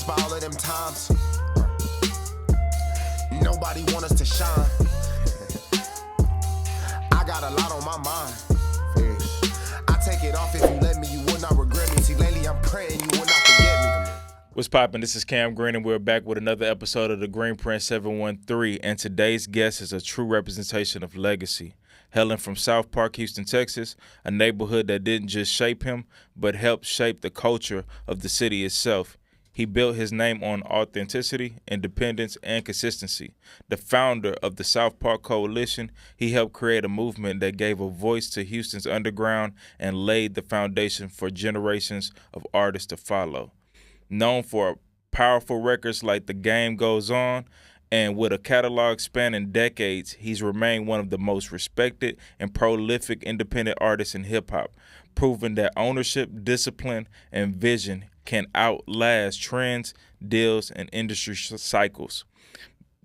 by all of them times. Nobody want us to shine. I got a lot on my mind. I take it off if you let me, you will not regret me. See, lately I'm praying you will not forget me. What's poppin'? This is Cam Green, and we're back with another episode of the Green Print 713. And today's guest is a true representation of legacy. Hailing from South Park, Houston, Texas, a neighborhood that didn't just shape him, but helped shape the culture of the city itself. He built his name on authenticity, independence, and consistency. The founder of the South Park Coalition, he helped create a movement that gave a voice to Houston's underground and laid the foundation for generations of artists to follow. Known for powerful records like The Game Goes On, and with a catalog spanning decades, he's remained one of the most respected and prolific independent artists in hip-hop, proving that ownership, discipline, and vision can outlast trends, deals, and industry cycles.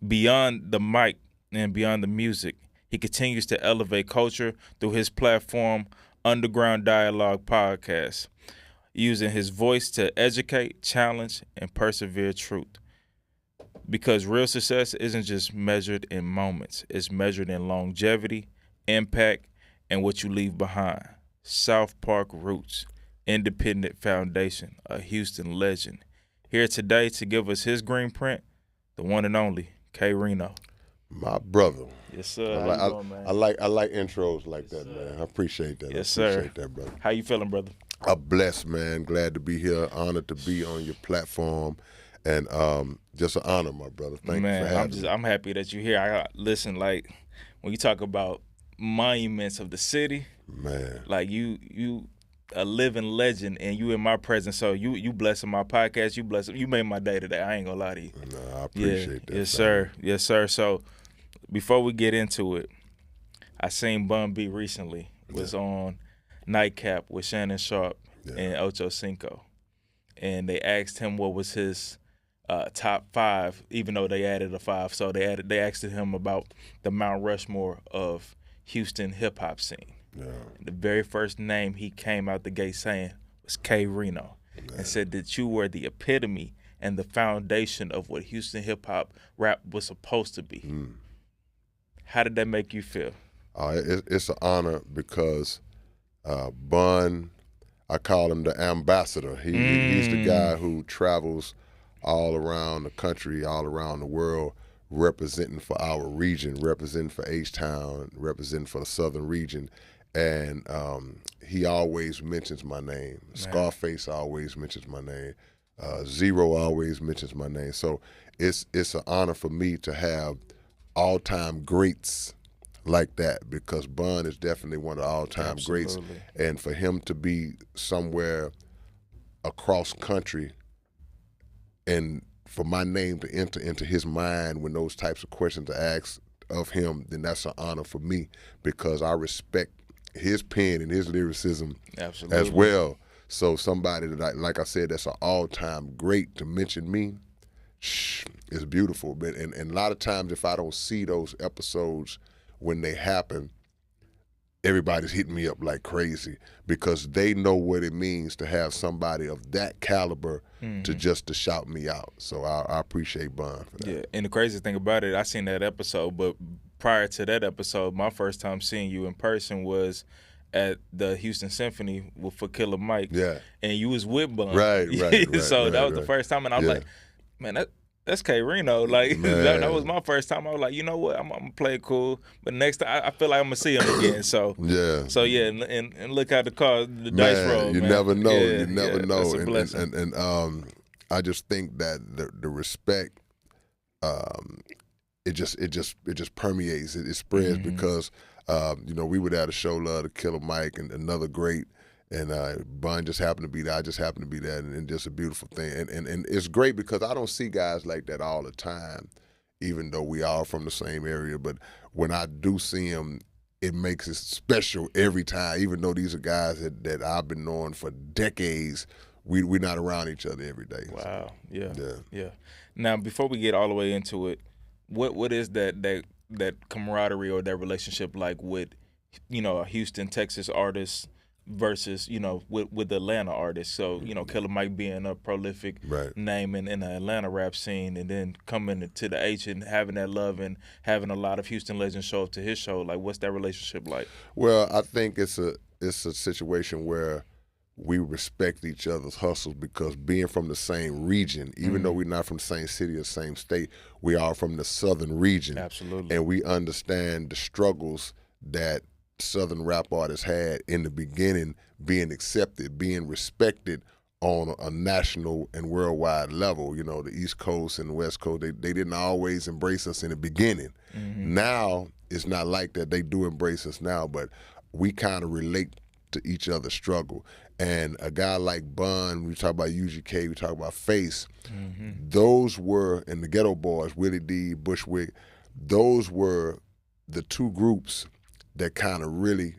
Beyond the mic and beyond the music, he continues to elevate culture through his platform, Underground Dialogue Podcast, using his voice to educate, challenge, and persevere truth. Because real success isn't just measured in moments. It's measured in longevity, impact, and what you leave behind. South Park Roots, independent foundation, a Houston legend. Here today to give us his green print, the one and only K-Rino. My brother. Yes, sir. How you doing, man? I like intros like that, man. I appreciate that. Yes, I appreciate sir. that, brother. How you feeling, brother? I'm blessed, man. Glad to be here. Honored to be on your platform. And just an honor, my brother. Thank you for having me. I'm happy that you're here. Listen, like when you talk about monuments of the city, man, like you a living legend, and you in my presence. So you blessing my podcast. You made my day today. I ain't gonna lie to you. No, I appreciate that. Yes, sir. Yes, sir. So before we get into it, I seen Bun B recently was on Nightcap with Shannon Sharp and Ocho Cinco, and they asked him what was his top five, even though they added a five. So they asked him about the Mount Rushmore of Houston hip hop scene. Yeah. The very first name he came out the gate saying was K-Rino, and said that you were the epitome and the foundation of what Houston hip hop rap was supposed to be. How did that make you feel? It's an honor because Bun, I call him the ambassador. He's the guy who travels all around the country, all around the world, representing for our region, representing for H-Town, representing for the southern region. And he always mentions my name. Man. Scarface always mentions my name. Zero always mentions my name. So it's an honor for me to have all-time greats like that, because Bun is definitely one of the all-time greats. And for him to be somewhere across country and for my name to enter into his mind when those types of questions are asked of him, then that's an honor for me, because I respect his pen and his lyricism as well. So somebody that, like I said, that's an all-time great to mention me, it's beautiful. But and a lot of times if I don't see those episodes when they happen, everybody's hitting me up like crazy, because they know what it means to have somebody of that caliber to shout me out. So I appreciate Bun for that. Yeah, and the crazy thing about it, I seen that episode, but prior to that episode, my first time seeing you in person was at the Houston Symphony for Killer Mike. Yeah. And you was with Bun. Right. So that was the first time, and I was like, man, that's K-Rino. Like, that was my first time. I was like, you know what? I'm going to play it cool. But next time, I feel like I'm going to see him again. So, and look how the dice roll, you man. never know. Yeah, you never know. That's a blessing. And I just think that the respect, it just permeates. It spreads because, we were there to show love to Killer Mike and another great. And Bun just happened to be there. I just happened to be there, and just a beautiful thing. And it's great because I don't see guys like that all the time, even though we all from the same area. But when I do see them, it makes it special every time, even though these are guys that I've been knowing for decades. We're not around each other every day. Wow. So, yeah. Now, before we get all the way into it, what is that camaraderie or that relationship like with, a Houston, Texas artist versus, you know, with the Atlanta artists. So, you know, Killer Mike being a prolific Right. name in the Atlanta rap scene, and then coming to the H and having that love and having a lot of Houston legends show up to his show. Like, what's that relationship like? Well, I think it's a situation where we respect each other's hustles because being from the same region, even though we're not from the same city or same state, we are from the southern region. Absolutely. And we understand the struggles that southern rap artists had in the beginning, being accepted, being respected on a national and worldwide level. You know, the East Coast and the West Coast, they didn't always embrace us in the beginning. Now, it's not like that. They do embrace us now, but we kind of relate to each other's struggle. And a guy like Bun, we talk about UGK, we talk about Face, those were, and the Ghetto Boys, Willie D, Bushwick, those were the two groups that kind of really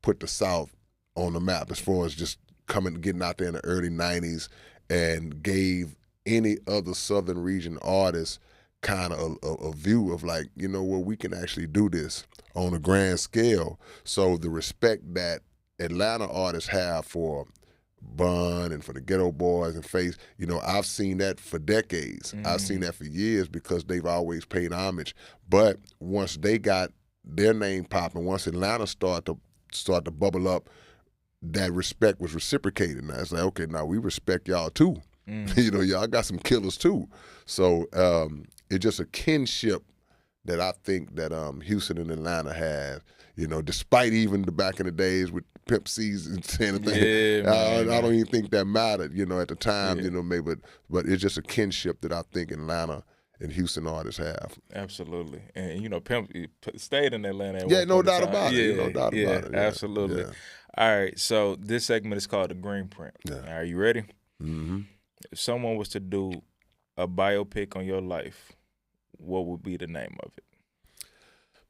put the South on the map as far as just getting out there in the early 90s and gave any other Southern region artists kind of a view of like, you know what, we can actually do this on a grand scale. So the respect that Atlanta artists have for Bun and for the Ghetto Boys and Face, you know, I've seen that for decades. I've seen that for years because they've always paid homage. But once they got their name popping, once Atlanta started to bubble up, that respect was reciprocated. Now it's like, okay, now we respect y'all too. You know, y'all got some killers too. So it's just a kinship that I think that Houston and Atlanta have. You know, despite even the back in the days with Pimp C's and saying anything, I don't even think that mattered. You know, at the time, you know, maybe, but it's just a kinship that I think Atlanta and Houston artists have. Absolutely. And, you know, Pimp stayed in Atlanta at Yeah, one no point in doubt time. about it. No doubt about it. Yeah. Absolutely. Yeah. All right, so this segment is called The Green Print. Yeah. Are you ready? Mm-hmm. If someone was to do a biopic on your life, what would be the name of it?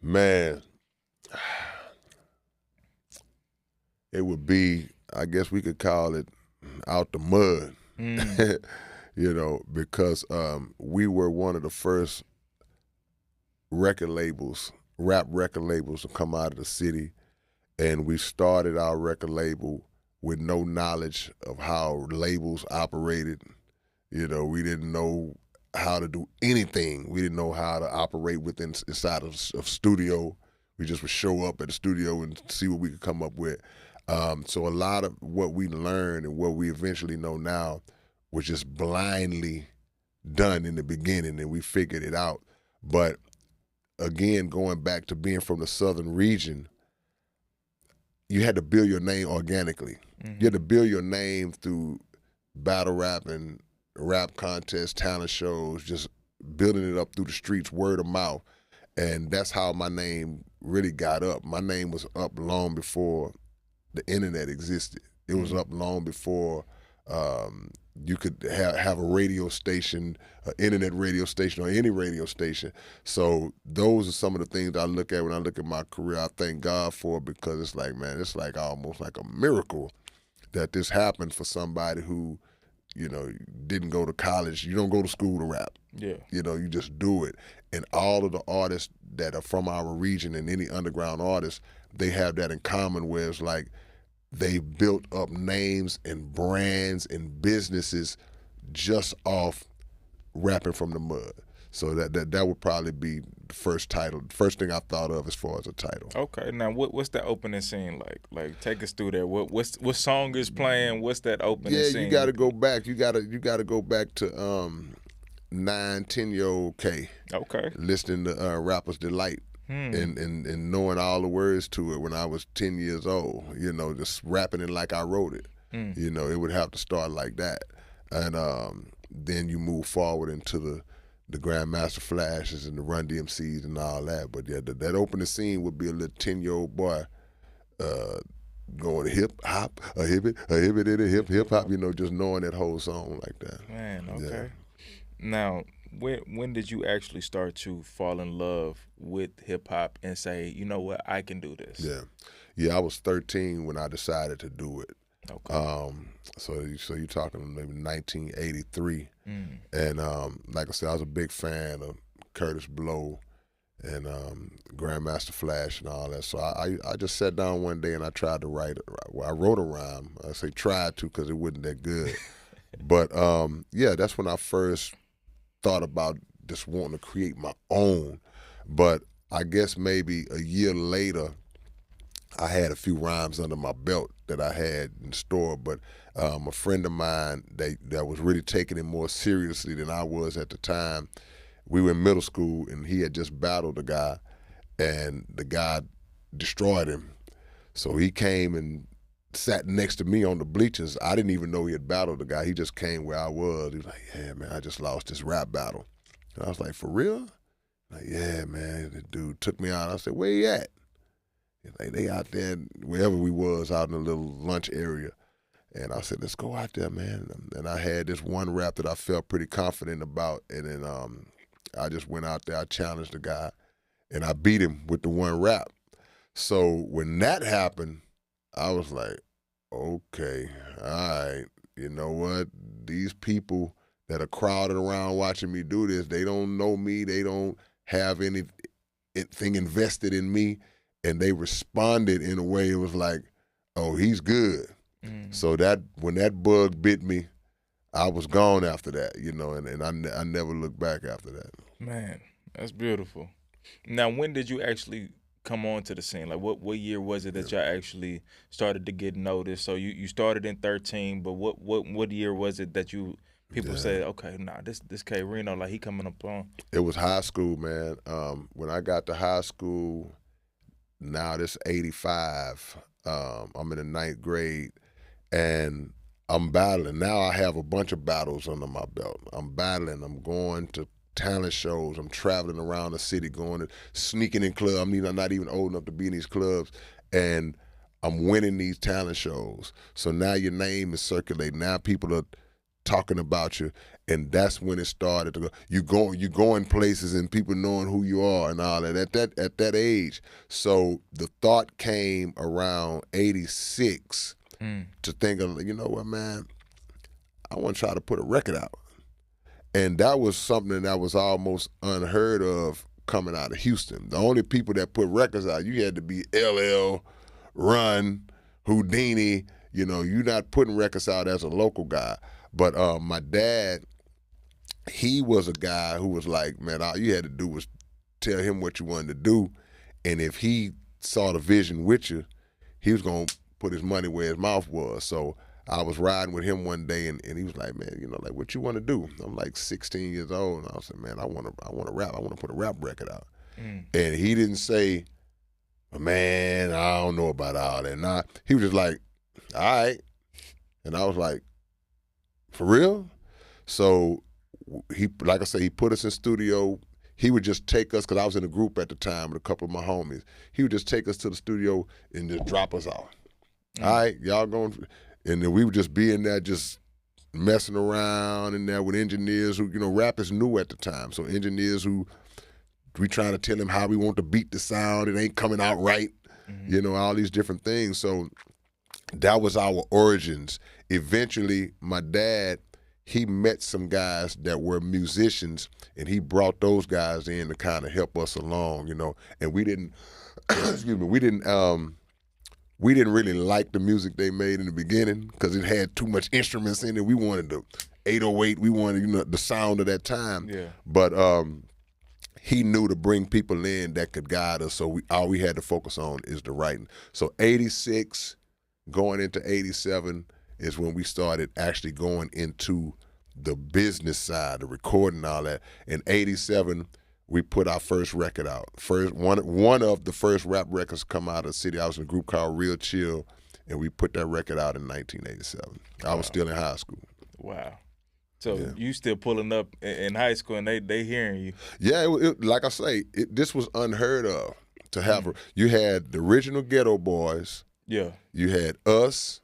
Man, it would be, I guess we could call it Out the Mud. You know, because we were one of the first rap record labels to come out of the city, and we started our record label with no knowledge of how labels operated. You know, we didn't know how to do anything. We didn't know how to operate inside of studio. We just would show up at the studio and see what we could come up with. So a lot of what we learned and what we eventually know now was just blindly done in the beginning, and we figured it out. But again, going back to being from the southern region, you had to build your name organically. You had to build your name through battle rap and rap contests, talent shows, just building it up through the streets, word of mouth. And that's how my name really got up. My name was up long before the internet existed. It was up long before you could have a radio station, an internet radio station, or any radio station. So those are some of the things I look at when I look at my career. I thank God for it, because it's like, man, it's like almost like a miracle that this happened for somebody who, you know, didn't go to college. You don't go to school to rap. Yeah. You know, you just do it. And all of the artists that are from our region and any underground artists, they have that in common, where it's like they built up names and brands and businesses just off rapping from the mud. So that would probably be the first thing I thought of as far as a title. Okay, now what's that opening scene like? Like, take us through there. What song is playing? What's that opening scene? Yeah, you got to go back. You got to go back to 9-10-year-old K. Okay. Listening to Rapper's Delight. And knowing all the words to it when I was 10 years old, you know, just rapping it like I wrote it. You know, it would have to start like that. And then you move forward into the Grandmaster Flashes and the Run DMCs and all that. But yeah, that opening scene would be a little 10-year-old boy going hip hop, a hip hop, you know, just knowing that whole song like that. Man, okay. Yeah. Now, when did you actually start to fall in love with hip hop and say, you know what, I can do this? Yeah, I was 13 when I decided to do it. Okay. So you're talking maybe 1983, and like I said, I was a big fan of Curtis Blow and Grandmaster Flash and all that. So I just sat down one day and I tried to write. Well, I wrote a rhyme. I say tried to because it wasn't that good. But yeah, that's when I first thought about just wanting to create my own. But I guess maybe a year later, I had a few rhymes under my belt that I had in store. But a friend of mine that was really taking it more seriously than I was at the time, we were in middle school and he had just battled a guy and the guy destroyed him. So he came and sat next to me on the bleachers. I didn't even know he had battled the guy. He just came where I was. He was like, yeah, man, I just lost this rap battle. And I was like, for real? Like, yeah, man. The dude took me out. I said, where he at? He's like, they out there, wherever we was, out in a little lunch area. And I said, let's go out there, man. And I had this one rap that I felt pretty confident about. And then I just went out there, I challenged the guy, and I beat him with the one rap. So when that happened, I was like, okay, all right, you know what? These people that are crowded around watching me do this, they don't know me, they don't have anything invested in me, and they responded in a way it was like, oh, he's good. So that when that bug bit me, I was gone after that, you know, and I never looked back after that. Man, that's beautiful. Now, when did you actually come on to the scene? Like, what year was it that y'all actually started to get noticed? So you started in 13, but what year was it that people said, okay, nah, this K-Rino, like, he coming up on? It was high school, man. When I got to high school, now this 85, I'm in the 9th grade, and I'm battling. Now I have a bunch of battles under my belt. I'm battling. I'm going to talent shows. I'm traveling around the city, going and sneaking in clubs. I'm not even old enough to be in these clubs, and I'm winning these talent shows. So now your name is circulating. Now people are talking about you, and that's when it started to go. You going places and people knowing who you are and all that at that age. So the thought came around 86 to think of, you know what, man, I want to try to put a record out. And that was something that was almost unheard of coming out of Houston. The only people that put records out, you had to be LL, Run, Houdini. You know, you're not putting records out as a local guy. But my dad, he was a guy who was like, man, all you had to do was tell him what you wanted to do. And if he saw the vision with you, he was going to put his money where his mouth was. So I was riding with him one day, and he was like, man, you know, like, what you want to do? I'm like 16 years old, and I was like, man, I want to rap. I want to put a rap record out. And he didn't say, man, I don't know about all that. Nah, he was just like, all right. And I was like, for real? So he, like I said, he put us in studio. He would just take us, because I was in a group at the time with a couple of my homies. He would just take us to the studio and just drop us off. All right, y'all going, and then we would just be in there just messing around in there with engineers who, you know, rap is new at the time. So engineers who, we trying to tell them how we want to beat the sound, it ain't coming out right, you know, all these different things. So that was our origins. Eventually, my dad, he met some guys that were musicians, and he brought those guys in to kind of help us along, you know. And we didn't, excuse me, we didn't really like the music they made in the beginning because it had too much instruments in it. We wanted the 808, we wanted, you know, the sound of that time. Yeah. But he knew to bring people in that could guide us, so all we had to focus on is the writing. So 86, going into 87 is when we started actually going into the business side, the recording and all that. In 87, we put our first record out. One of the first rap records come out of the city. I was in a group called Real Chill, and we put that record out in 1987. I was still in high school. Wow. So you still pulling up in high school, and they hearing you. Yeah, like I say, this was unheard of to have. You had the original Ghetto Boys. Yeah. You had us,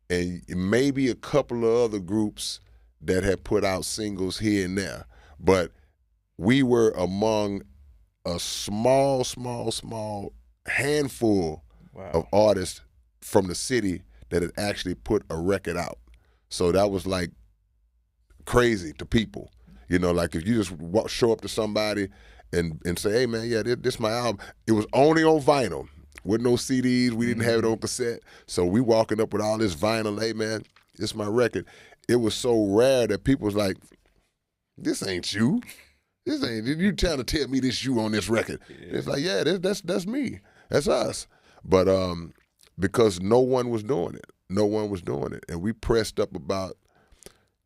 and maybe a couple of other groups that had put out singles here and there. But we were among a small handful of artists from the city that had actually put a record out. So that was like crazy to people. You know, like if you just show up to somebody and say, hey man, yeah, this my album. It was only on vinyl. With no CDs, we didn't have it on cassette. So we walking up with all this vinyl, hey man, this my record. It was so rare that people was like, this ain't you. This ain't you trying to tell me this you on this record. Yeah. It's like, yeah, that's me. That's us. But because no one was doing it. No one was doing it. And we pressed up about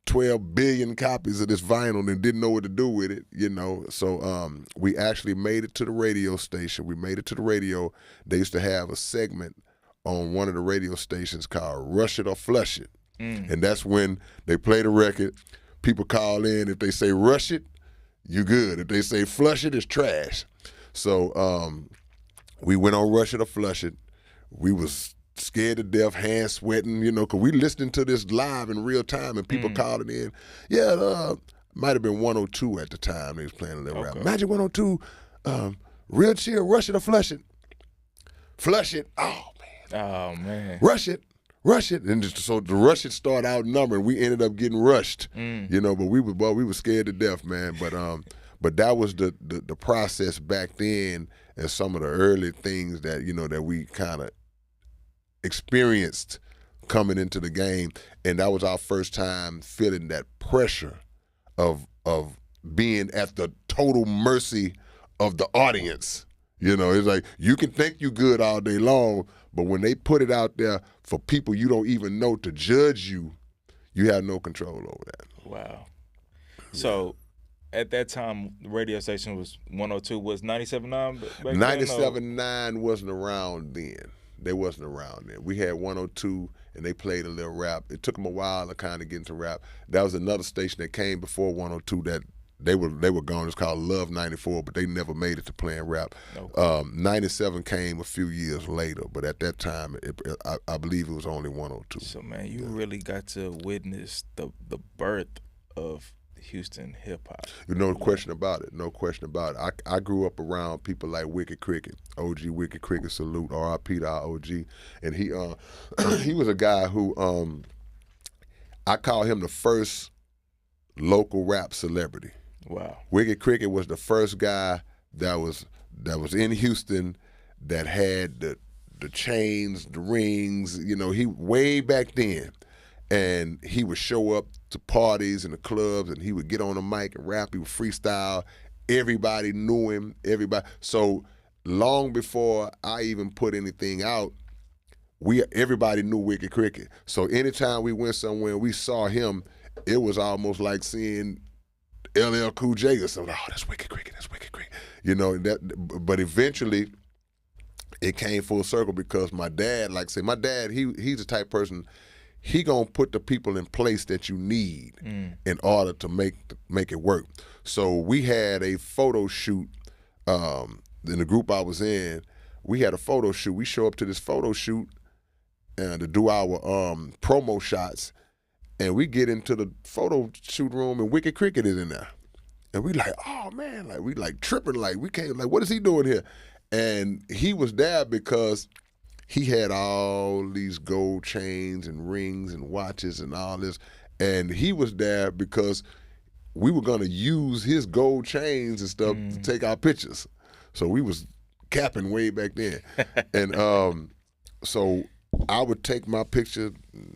12 billion copies of this vinyl and didn't know what to do with it, you know. So we actually made it to the radio station. We made it to the radio. They used to have a segment on one of the radio stations called Rush It or Flush It. And that's when they play the record. People call in. If they say rush it, you good. If they say flush it, it's trash. So we went on Rush It or Flush It. We was scared to death, hands sweating, you know, because we listening to this live in real time and people calling in. Yeah, might have been 102 at the time they was playing a little rap. Magic 102, real chill, Rush It or Flush It. Flush it. Oh, man. Oh, man. Rush it. Rush it. And so the Rush It started outnumbering. We ended up getting rushed, you know, but we were scared to death, man. But that was the process back then and some of the early things that, you know, that we kind of experienced coming into the game. And that was our first time feeling that pressure of being at the total mercy of the audience. You know, it's like you can think you good all day long, but when they put it out there for people you don't even know to judge you, you have no control over that. Wow. So at that time, the radio station was 102. Was 97.9 back 97.9 wasn't around then. They wasn't around then. We had 102, and they played a little rap. It took them a while to kind of get into rap. That was another station that came before 102 that they were gone. It's called Love 94, but they never made it to playing rap. Okay. 97 came a few years later, but at that time, I believe it was only 102. So, man, you really got to witness the birth of Houston hip-hop. No question about it. No question about it. I grew up around people like Wicked Cricket, OG Wicked Cricket, salute, R.I.P. to our OG. And he he was a guy who, I call him the first local rap celebrity. Wow. Wicked Cricket was the first guy that was in Houston that had the chains, the rings, you know, he way back then. And he would show up to parties and the clubs and he would get on the mic and rap, he would freestyle. Everybody knew him, everybody. So long before I even put anything out, everybody knew Wicked Cricket. So anytime we went somewhere and we saw him, it was almost like seeing LL Cool J or something. Oh, that's Wicked Cricket, that's Wicked Cricket. You know, but eventually it came full circle because my dad, like I say, my dad, he's the type of person, he gonna put the people in place that you need in order to make it work. So we had a photo shoot in the group I was in. We had a photo shoot. We show up to this photo shoot to do our promo shots, and we get into the photo shoot room, and Wicked Cricket is in there, and we like, oh man, like we like tripping, like we can't, like what is he doing here? And he was there because he had all these gold chains and rings and watches and all this. And he was there because we were going to use his gold chains and stuff to take our pictures. So we was capping way back then. And so I would take my picture,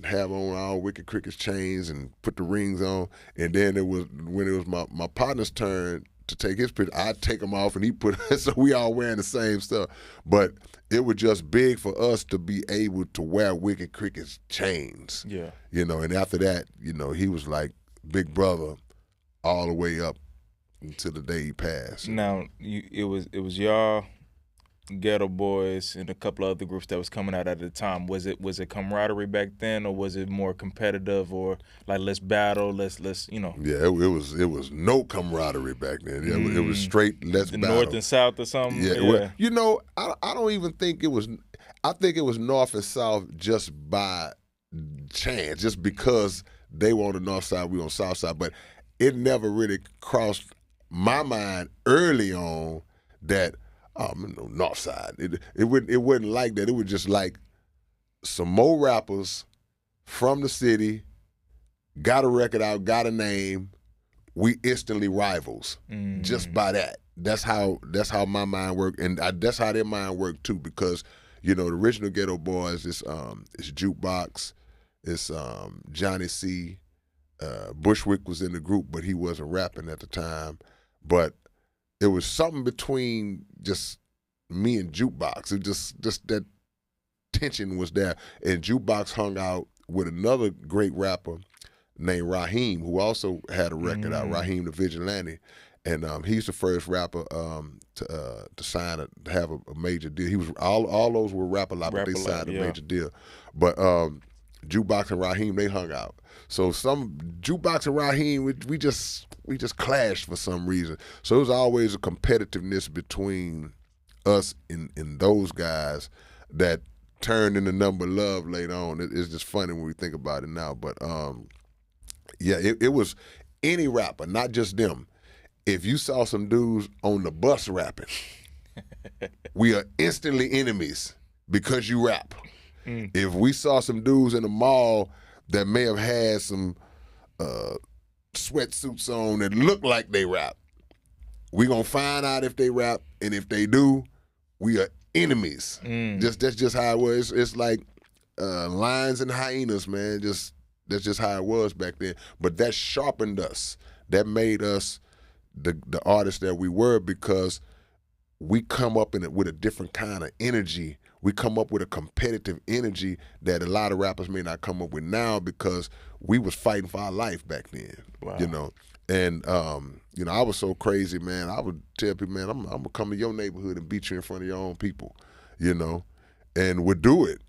have on all Wicked Cricket's chains and put the rings on. And then when it was my partner's turn to take his picture, I'd take them off and he put, so we all wearing the same stuff. But it was just big for us to be able to wear Wicked Cricket's chains. Yeah. You know, and after that, you know, he was like big brother all the way up until the day he passed. Now, it was y'all, Ghetto Boys, and a couple of other groups that was coming out at the time. Was it camaraderie back then, or was it more competitive, or like let's battle, let's you know? Yeah, it was no camaraderie back then. Yeah, it was straight let's the battle. North and South or something. Yeah, yeah. Well, you know, I don't even think it was. I think it was North and South just by chance, just because they were on the North Side, we on the South Side. But it never really crossed my mind early on that. No, North Side. It wasn't like that. It was just like some more rappers from the city, got a record out, got a name. We instantly rivals just by that. that's how my mind worked, and that's how their mind worked too. Because the original Ghetto Boys is Jukebox, it's Johnny C. Bushwick was in the group, but he wasn't rapping at the time. But it was something between just me and Jukebox. It just that tension was there. And Jukebox hung out with another great rapper named Raheem, who also had a record out, Raheem the Vigilante. And he's the first rapper to sign to have a major deal. He was all those were Rap-A-Lot, but they signed a major deal. But Jukebox and Raheem, they hung out. So some Jukebox and Raheem, we just clashed for some reason. So it was always a competitiveness between us and those guys that turned into Number Love later on. It's just funny when we think about it now. But it was any rapper, not just them. If you saw some dudes on the bus rapping, we are instantly enemies because you rap. If we saw some dudes in the mall that may have had some sweatsuits on that look like they rap, we gonna find out if they rap, and if they do, we are enemies. That's just how it was. It's like lions and hyenas, man. That's just how it was back then. But that sharpened us. That made us the artists that we were, because we come up with a different kind of energy. We come up with a competitive energy that a lot of rappers may not come up with now, because we was fighting for our life back then. Wow. And I was so crazy, man. I would tell people, man, I'm gonna come to your neighborhood and beat you in front of your own people, and would do it.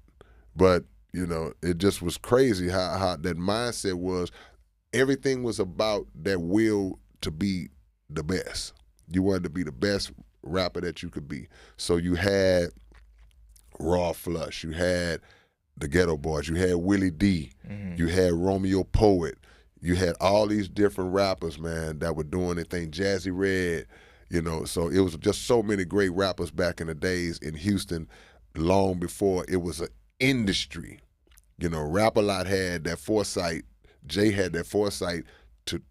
But it just was crazy how that mindset was. Everything was about that will to be the best. You wanted to be the best rapper that you could be. So you had Raw Flush, you had the Ghetto Boys, you had Willie D, you had Romeo Poet, you had all these different rappers, man, that were doing their thing. Jazzy Red, so it was just so many great rappers back in the days in Houston, long before it was an industry. Rap-A-Lot had that foresight, Jay had that foresight to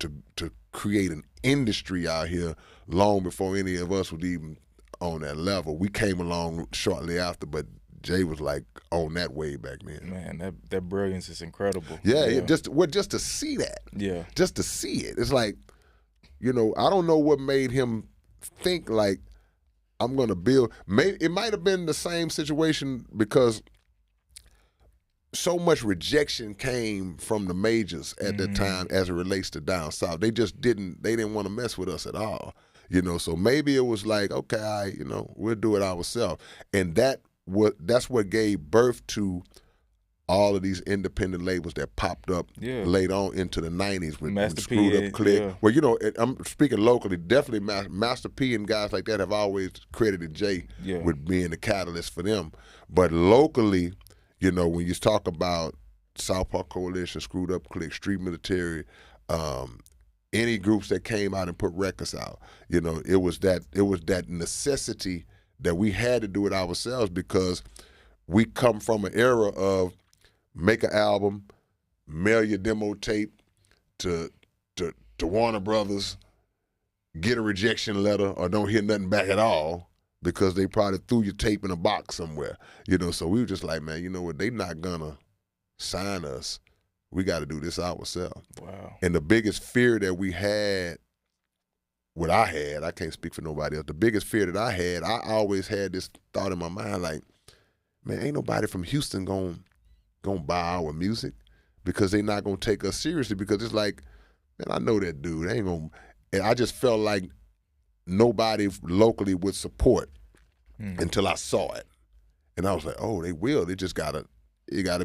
create an industry out here long before any of us was even on that level. We came along shortly after, but Jay was like on that way back then. Man, that brilliance is incredible. Yeah. Just to see that. Yeah. Just to see it. It's like, I don't know what made him think like, I'm gonna build. It might have been the same situation, because so much rejection came from the majors at that time as it relates to down south. They didn't want to mess with us at all. So maybe it was like, okay, we'll do it ourselves. And that's what gave birth to all of these independent labels that popped up later on into the 90s with Screwed Up Click. Yeah. Well, I'm speaking locally, definitely Master P and guys like that have always credited Jay with being the catalyst for them. But locally, when you talk about South Park Coalition, Screwed Up Click, Street Military, any groups that came out and put records out, it was that necessity that we had to do it ourselves, because we come from an era of make an album, mail your demo tape to Warner Brothers, get a rejection letter, or don't hear nothing back at all, because they probably threw your tape in a box somewhere. So we were just like, man, you know what? They not gonna sign us. We got to do this ourselves. Wow. And the biggest fear that we had, I can't speak for nobody else. The biggest fear that I always had this thought in my mind, like, man, ain't nobody from Houston gonna buy our music, because they not gonna take us seriously, because it's like, man, I know that dude. They ain't gonna. And I just felt like nobody locally would support until I saw it. And I was like, oh, they will. They just gotta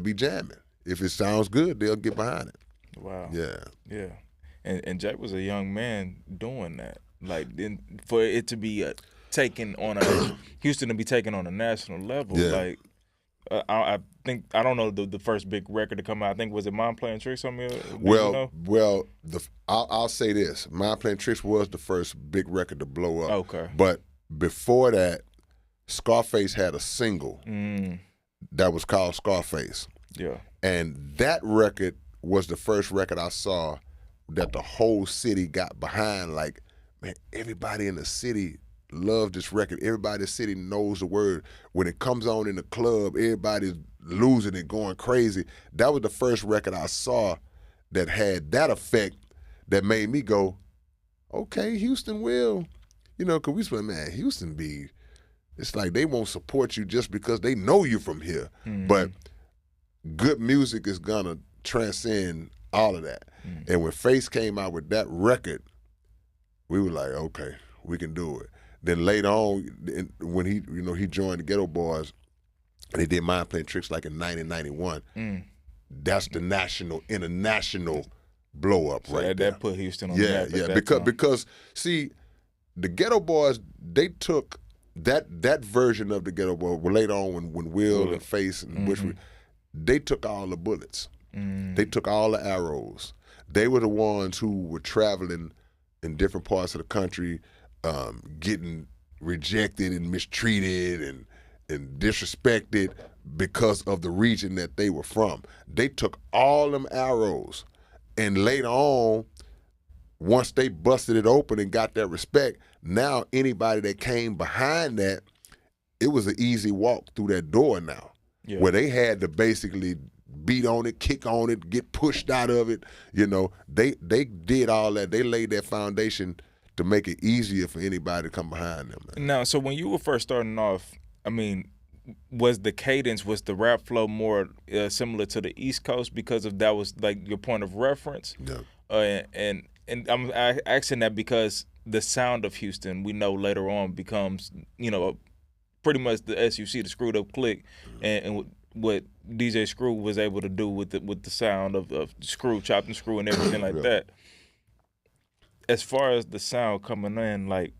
be jamming. If it sounds good, they'll get behind it. Wow. Yeah. Yeah. And Jack was a young man doing that. Like, for it to be taken on Houston to be taken on a national level. Yeah. Like, I think, I don't know the first big record to come out. I think, was it Mind Playing Tricks on me? Well, I'll say this: Mind Playing Tricks was the first big record to blow up. Okay. But before that, Scarface had a single that was called Scarface. Yeah. And that record was the first record I saw that the whole city got behind. Like, man, everybody in the city loves this record. Everybody in the city knows the word. When it comes on in the club, everybody's losing it, going crazy. That was the first record I saw that had that effect that made me go, okay, Houston will. You know, because we said, man, Houston it's like they won't support you just because they know you from here. But good music is going to transcend all of that. And when Face came out with that record, we were like, okay, we can do it. Then later on, when he joined the Ghetto Boys, and he did Mind Playing Tricks like in 1991, that's the international blow up so right there. That put Houston on the map. Yeah, because see, the Ghetto Boys, they took that version of the Ghetto Boys later on when Will and Face and Bush, they took all the bullets. They took all the arrows. They were the ones who were traveling in different parts of the country, getting rejected and mistreated and disrespected because of the region that they were from. They took all them arrows, and later on, once they busted it open and got that respect, now anybody that came behind that, it was an easy walk through that door now, where they had to basically beat on it, kick on it, get pushed out of it. You know, they did all that. They laid that foundation to make it easier for anybody to come behind them. Man. Now, so when you were first starting off, I mean, was the rap flow more similar to the East Coast because of that was like your point of reference? Yeah. And I'm asking that because the sound of Houston, we know later on becomes, you know, pretty much the SUC, the Screwed Up Click, and what DJ Screw was able to do with the sound of Screw, Chopped and Screw, and everything like that. As far as the sound coming in, like,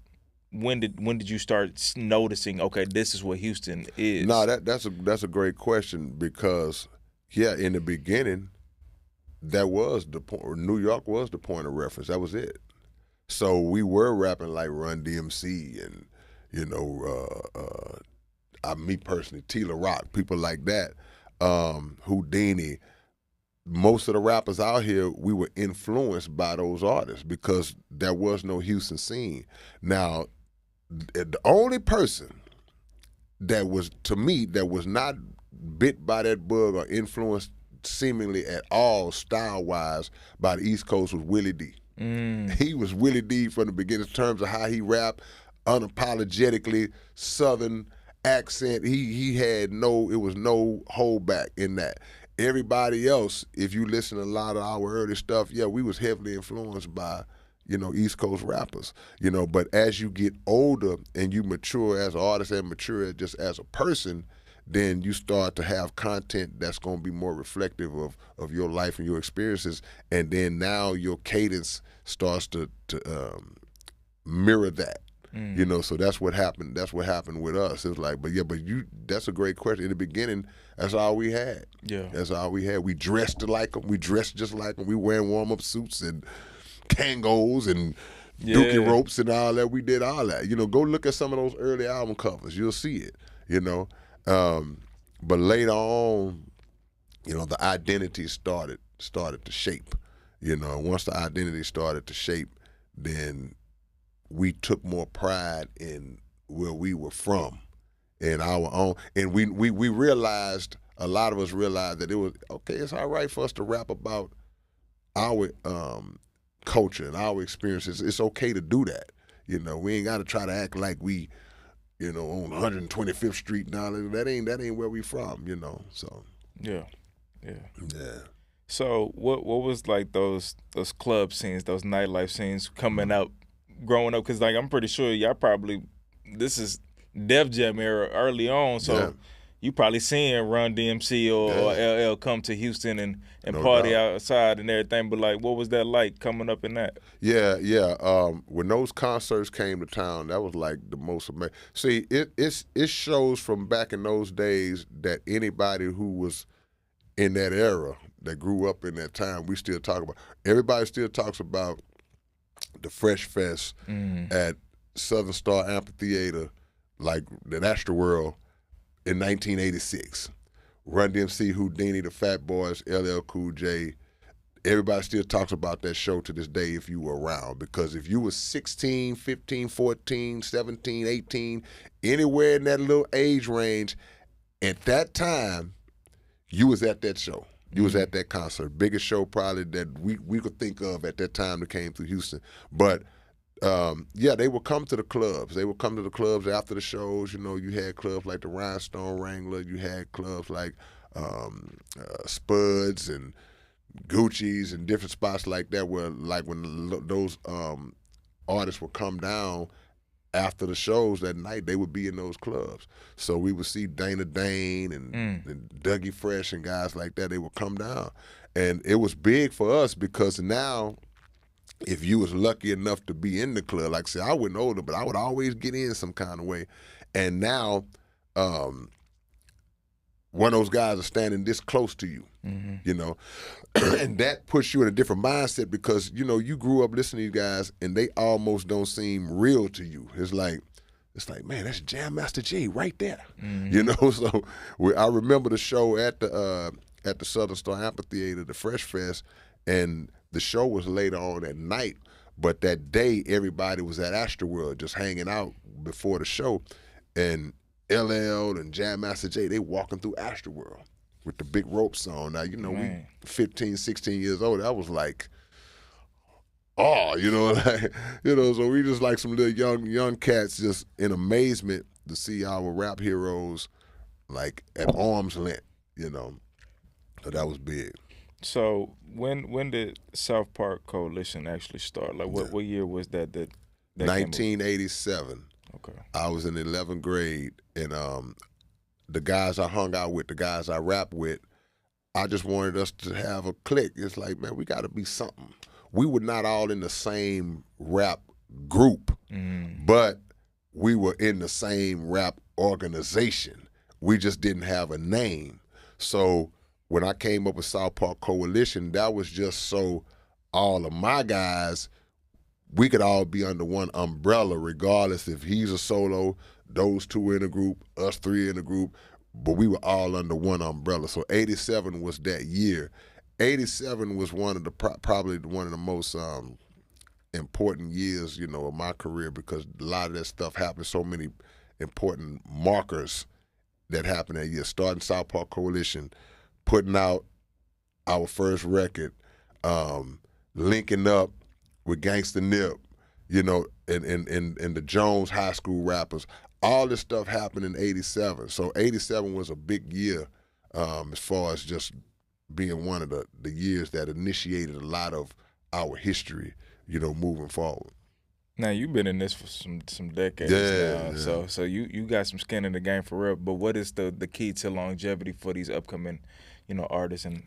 when did you start noticing? Okay, this is what Houston is. No, that's a great question because, in the beginning, that was the point. New York was the point of reference. That was it. So we were rapping like Run DMC and me personally, Tila Rock, people like that, Houdini. Most of the rappers out here, we were influenced by those artists because there was no Houston scene. Now, the only person that was, to me, that was not bit by that bug or influenced seemingly at all style-wise by the East Coast was Willie D. He was Willie D from the beginning in terms of how he rapped, unapologetically, Southern accent. He had it was no holdback in that. Everybody else, if you listen to a lot of our early stuff, we was heavily influenced by, East Coast rappers, but as you get older and you mature as an artist and mature just as a person, then you start to have content that's going to be more reflective of your life and your experiences, and then now your cadence starts to mirror that. So that's what happened. That's what happened with us. It was like, that's a great question. In the beginning, that's all we had. Yeah. That's all we had. We dressed like them. We dressed just like them. We wearing warm-up suits and tangos and dookie ropes and all that. We did all that. Go look at some of those early album covers. You'll see it, But later on, the identity started to shape. Once the identity started to shape, then we took more pride in where we were from, in our own, and we realized, a lot of us realized that it was okay. It's all right for us to rap about our culture and our experiences. It's okay to do that. We ain't got to try to act like we, on 125th Street and all that. That ain't where we from. So yeah. So what was like those club scenes, those nightlife scenes coming up? Growing up, because like I'm pretty sure y'all probably, this is Def Jam era early on, so you probably seeing Run DMC or LL come to Houston and no party doubt. Outside and everything. But like, what was that like coming up in that? When those concerts came to town, that was like the most amazing. See, it shows from back in those days that anybody who was in that era, that grew up in that time, we still talk about. Everybody still talks about the Fresh Fest at Southern Star Amphitheater, like the Astroworld in 1986. Run DMC, Houdini, the Fat Boys, LL Cool J, everybody still talks about that show to this day if you were around, because if you were 16, 15, 14, 17, 18, anywhere in that little age range, at that time, you was at that show. You was at that concert. Biggest show probably that we could think of at that time that came through Houston. But yeah, they would come to the clubs. They would come to the clubs after the shows. You know, you had clubs like the Rhinestone Wrangler. You had clubs like Spuds and Gucci's and different spots like that where, like, when those artists would come down after the shows that night, they would be in those clubs. So we would see Dana Dane and Dougie Fresh and guys like that. They would come down. And it was big for us because now, if you was lucky enough to be in the club, like I said, I wasn't older, but I would always get in some kind of way. And now, one of those guys are standing this close to you, you know, and that puts you in a different mindset because, you know, you grew up listening to these guys and they almost don't seem real to you. It's like, man, that's Jam Master Jay right there, you know. So I remember the show at the Southern Star Amphitheater, the Fresh Fest, and the show was later on at night, but that day everybody was at Astroworld just hanging out before the show, and LL and Jam Master Jay, they walking through Astroworld with the big ropes on. Now, you know, we 15, 16 years old. I was like, oh, you know, like, you know, so we just like some little young cats just in amazement to see our rap heroes like at arm's length, you know. So that was big. So when did South Park Coalition actually start? Like what year was that 1987. Okay. I was in the 11th grade, and the guys I hung out with, the guys I rap with, I just wanted us to have a clique. It's like, man, we got to be something. We were not all in the same rap group, but we were in the same rap organization. We just didn't have a name. So when I came up with South Park Coalition, that was just so all of my guys, we could all be under one umbrella, regardless if he's a solo, those two in a group, us three in a group, but we were all under one umbrella. So 87 was that year. 87 was one of the probably one of the most important years, you know, of my career, because a lot of that stuff happened. So many important markers that happened that year. Starting South Park Coalition, putting out our first record, linking up with Gangsta Nip, you know, and the Jones High School rappers. All this stuff happened in 87. So 87 was a big year as far as just being one of the years that initiated a lot of our history, you know, moving forward. Now, you've been in this for some decades now, Yeah. so you got some skin in the game for real. But what is the key to longevity for these upcoming, you know, artists? And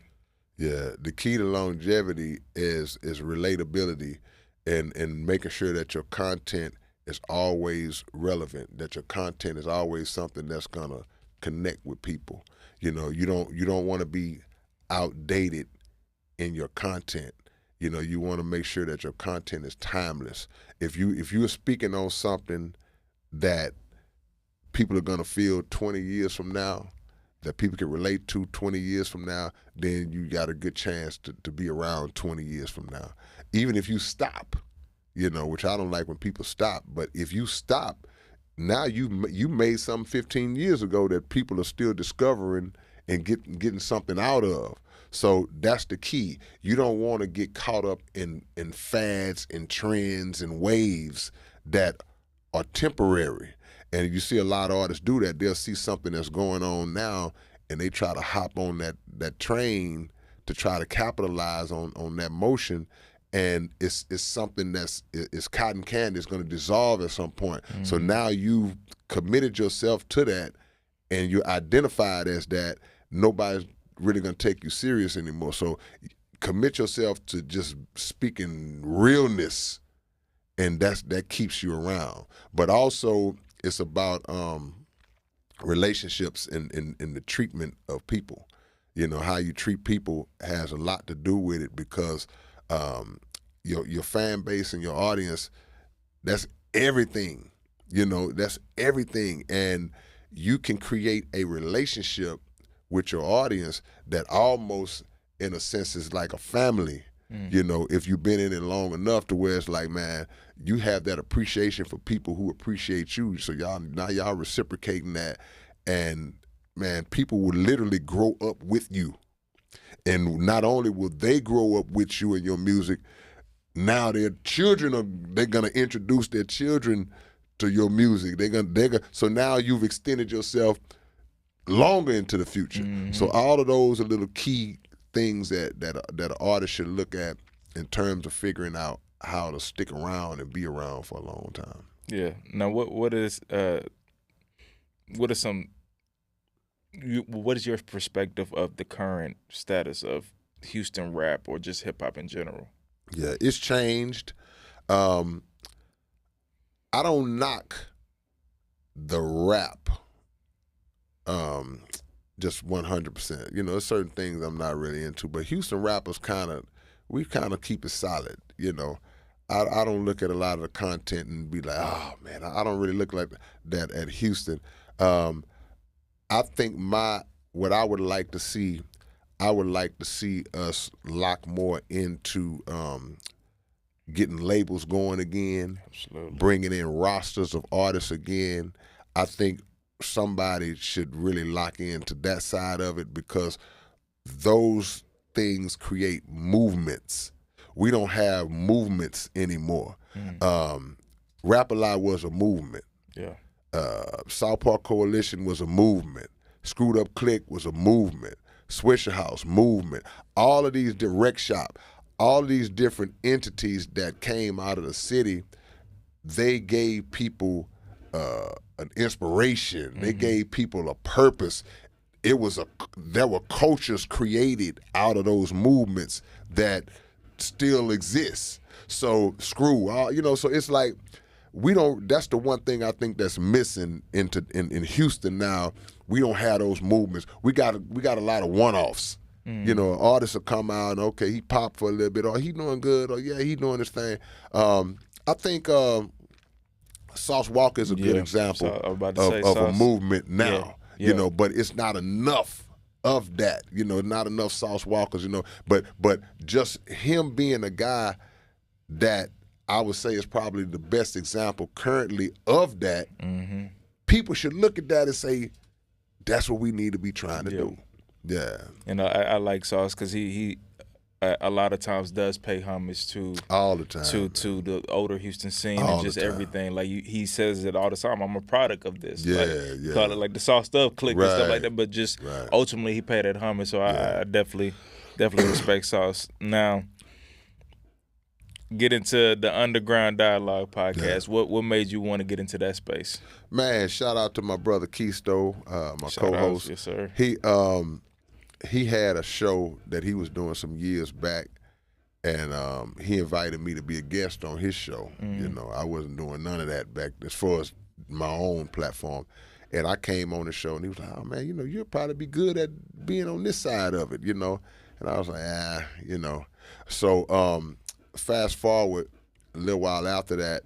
yeah, the key to longevity is relatability and making sure that your content is always relevant, that your content is always something that's gonna connect with people. You know, you don't want to be outdated in your content. You know, you want to make sure that your content is timeless. If you're speaking on something that people are gonna feel 20 years from now, that people can relate to 20 years from now, then you got a good chance to be around 20 years from now. Even if you stop, you know, which I don't like when people stop, but if you stop, now you made something 15 years ago that people are still discovering and getting something out of. So that's the key. You don't want to get caught up in fads and trends and waves that are temporary. And you see a lot of artists do that. They'll see something that's going on now and they try to hop on that train to try to capitalize on that motion. And it's something it's cotton candy. It's going to dissolve at some point. So now you've committed yourself to that and you're identified as that. Nobody's really going to take you serious anymore. So commit yourself to just speaking realness, and that keeps you around. But also it's about relationships and the treatment of people. You know, how you treat people has a lot to do with it, because your fan base and your audience, that's everything. You know, that's everything. And you can create a relationship with your audience that almost in a sense, is like a family. You know, if you've been in it long enough to where it's like, man, you have that appreciation for people who appreciate you. So y'all reciprocating that, and man, people will literally grow up with you. And not only will they grow up with you and your music, now their children they're gonna introduce their children to your music. They're gonna so now you've extended yourself longer into the future. So all of those are little key things that an artist should look at in terms of figuring out how to stick around and be around for a long time. Yeah. Now, what is your perspective of the current status of Houston rap or just hip hop in general? Yeah, it's changed. I don't knock the rap just 100%. You know, there's certain things I'm not really into, but Houston rappers we kind of keep it solid, you know. I don't look at a lot of the content and be like, oh man, I don't really look like that at Houston. I think what I would like to see, I would like to see us lock more into getting labels going again, Absolutely. bringing in rosters of artists again. I think somebody should really lock into that side of it because those things create movements. We don't have movements anymore. Rap a Lot was a movement. Yeah. South Park Coalition was a movement. Screwed Up Click was a movement. Swisher House, movement. All of these direct shop, all of these different entities that came out of the city, they gave people an inspiration. They gave people a purpose. There were cultures created out of those movements that still exist. So so it's like that's the one thing I think that's missing in Houston now. We don't have those movements. We got a lot of one-offs. You know, artists will come out and okay, he popped for a little bit, or he doing good, or yeah, he doing his thing. I think Sauce Walker is a good example of a movement now. Yeah. You know, but it's not enough of that. You know, not enough Sauce Walkers. You know, but just him being a guy that I would say is probably the best example currently of that. People should look at that and say, that's what we need to be trying to do. Yeah. And I like Sauce because he a lot of times does pay homage to all the time to the older Houston scene all and just everything. Like he says it all the time. I'm a product of this. Yeah. Call it like the Sauce Stuff Click and stuff like that. But just ultimately he paid that homage. So I definitely respect Sauce. Now, get into the Underground Dialogue podcast. What made you want to get into that space? Man, shout out to my brother Keisto, my co-host. Yes, sir. He had a show that he was doing some years back, and he invited me to be a guest on his show. You know, I wasn't doing none of that back as far as my own platform. And I came on the show, and he was like, oh, man, you know, you'll probably be good at being on this side of it, you know. And I was like, you know. So fast forward a little while after that,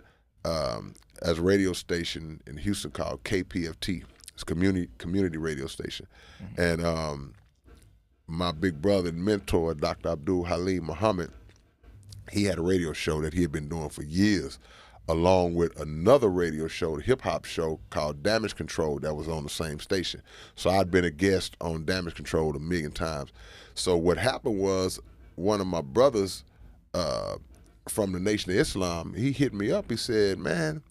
as a radio station in Houston called KPFT. It's a community radio station. And my big brother and mentor, Dr. Abdul Halim Muhammad, he had a radio show that he had been doing for years, along with another radio show, the hip-hop show called Damage Control that was on the same station. So I'd been a guest on Damage Control 1 million times. So what happened was one of my brothers from the Nation of Islam, he hit me up. He said, man,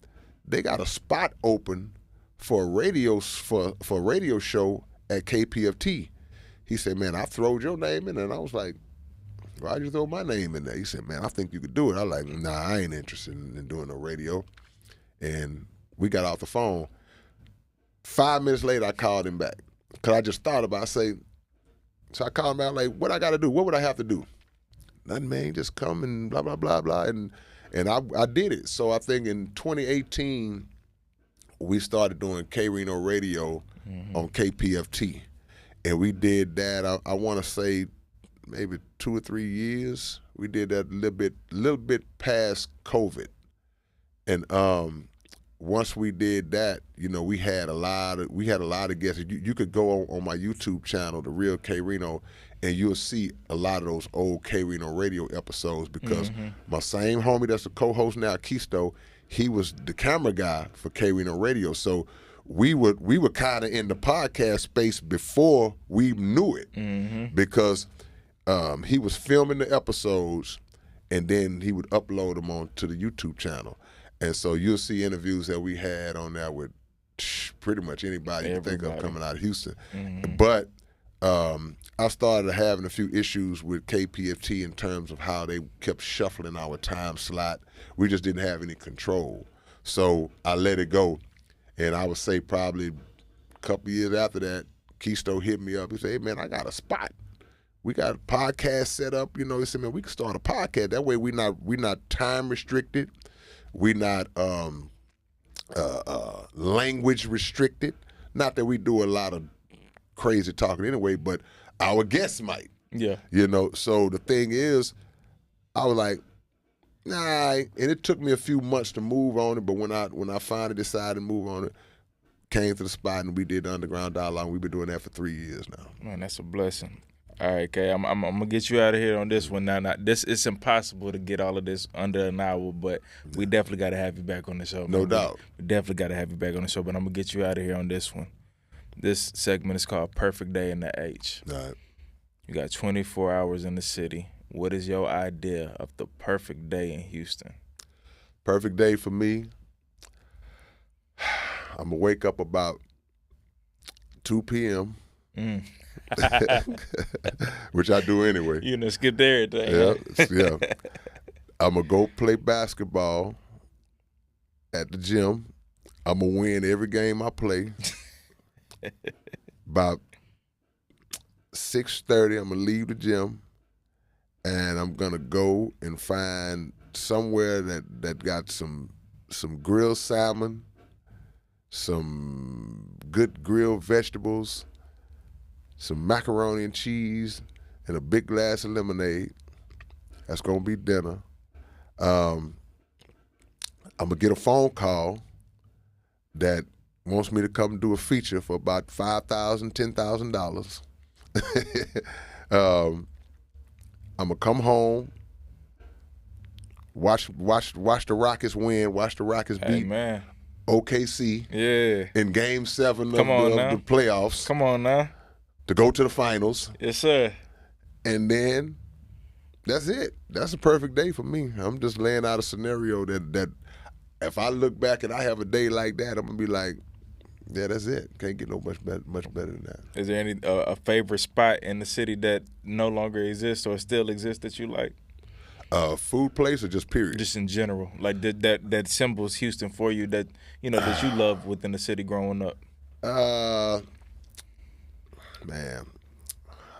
they got a spot open for a radio show at KPFT. He said, man, I throwed your name in there. And I was like, why'd you throw my name in there? He said, man, I think you could do it. I was like, nah, I ain't interested in doing no radio. And we got off the phone. 5 minutes later, I called him back. Because I just thought about it. So I called him out, like, what I got to do? What would I have to do? Nothing, man, just come and blah, blah, blah, blah. And I did it. So I think in 2018, we started doing K-Rino radio on KPFT. And we did that, I want to say, maybe 2 or 3 years. We did that a little bit past COVID. And once we did that, you know, we had a lot of guests. You could go on my YouTube channel, The Real K-Rino, and you'll see a lot of those old K-Rino radio episodes because my same homie that's the co-host now, Keisto, he was the camera guy for K-Rino radio. So we were kind of in the podcast space before we knew it because he was filming the episodes and then he would upload them onto the YouTube channel. And so you'll see interviews that we had on there with pretty much anybody you think of coming out of Houston. But I started having a few issues with KPFT in terms of how they kept shuffling our time slot. We just didn't have any control. So I let it go. And I would say probably a couple years after that, Keisto hit me up. He said, hey, man, I got a spot. We got a podcast set up. You know, he said, man, we can start a podcast. That way we're not time restricted. We're not language restricted. Not that we do a lot of crazy talking anyway, but our guests might. Yeah. You know, so the thing is, I was like, nah, and it took me a few months to move on it, but when I finally decided to move on it, came to the spot and we did the Underground Dialogue. We've been doing that for 3 years now. Man, that's a blessing. All right, Kay, I'm gonna get you out of here on this one now. It's impossible to get all of this under an hour, but we definitely got to have you back on the show. No doubt. We definitely got to have you back on the show, but I'm gonna get you out of here on this one. This segment is called Perfect Day in the H. All right. You got 24 hours in the city. What is your idea of the perfect day in Houston? Perfect day for me, I'm going to wake up about 2 p.m., which I do anyway. You done skipped everything. Yeah. I'm going to go play basketball at the gym. I'm going to win every game I play. About 6:30, I'm going to leave the gym, and I'm going to go and find somewhere that got some grilled salmon, some good grilled vegetables, some macaroni and cheese, and a big glass of lemonade. That's going to be dinner. I'm going to get a phone call that wants me to come do a feature for about $5,000, $10,000. I'm gonna come home, watch the Rockets win, watch the Rockets beat OKC in Game 7 of the playoffs. Come on now. To go to the finals. Yes, sir. And then that's it. That's a perfect day for me. I'm just laying out a scenario that if I look back and I have a day like that, I'm gonna be like, yeah, that's it. Can't get no much better than that. Is there any a favorite spot in the city that no longer exists or still exists that you like? Food place or just period? Just in general, like that symbols Houston for you that that you love within the city growing up. Man,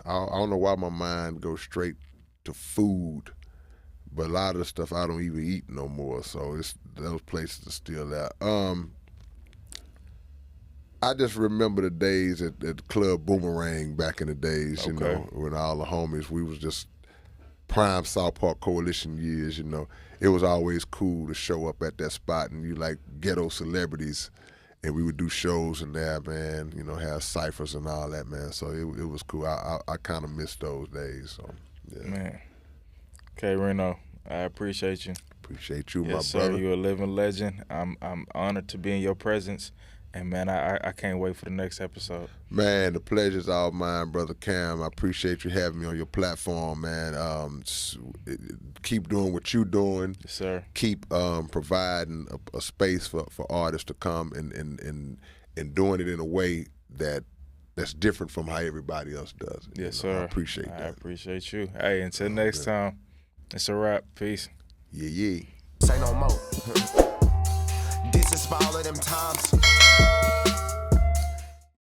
I don't know why my mind goes straight to food, but a lot of the stuff I don't even eat no more. So it's those places are still there. I just remember the days at Club Boomerang back in the days, you know, when all the homies, we was just prime South Park Coalition years, you know. It was always cool to show up at that spot and you like ghetto celebrities, and we would do shows in there, man, you know, have ciphers and all that, man. So it was cool. I kind of miss those days, so, yeah. Man. K-Rino, I appreciate you. Appreciate you, yes, my brother. Sir, you're a living legend. I'm honored to be in your presence. And, man, I can't wait for the next episode. Man, the pleasure's all mine, Brother Cam. I appreciate you having me on your platform, man. Keep doing what you're doing. Yes, sir. Keep providing a space for artists to come and doing it in a way that's different from how everybody else does it. Yes, sir. I appreciate that. I appreciate you. Hey, until next time, it's a wrap. Peace. Yeah. Say no more. This is for all of them times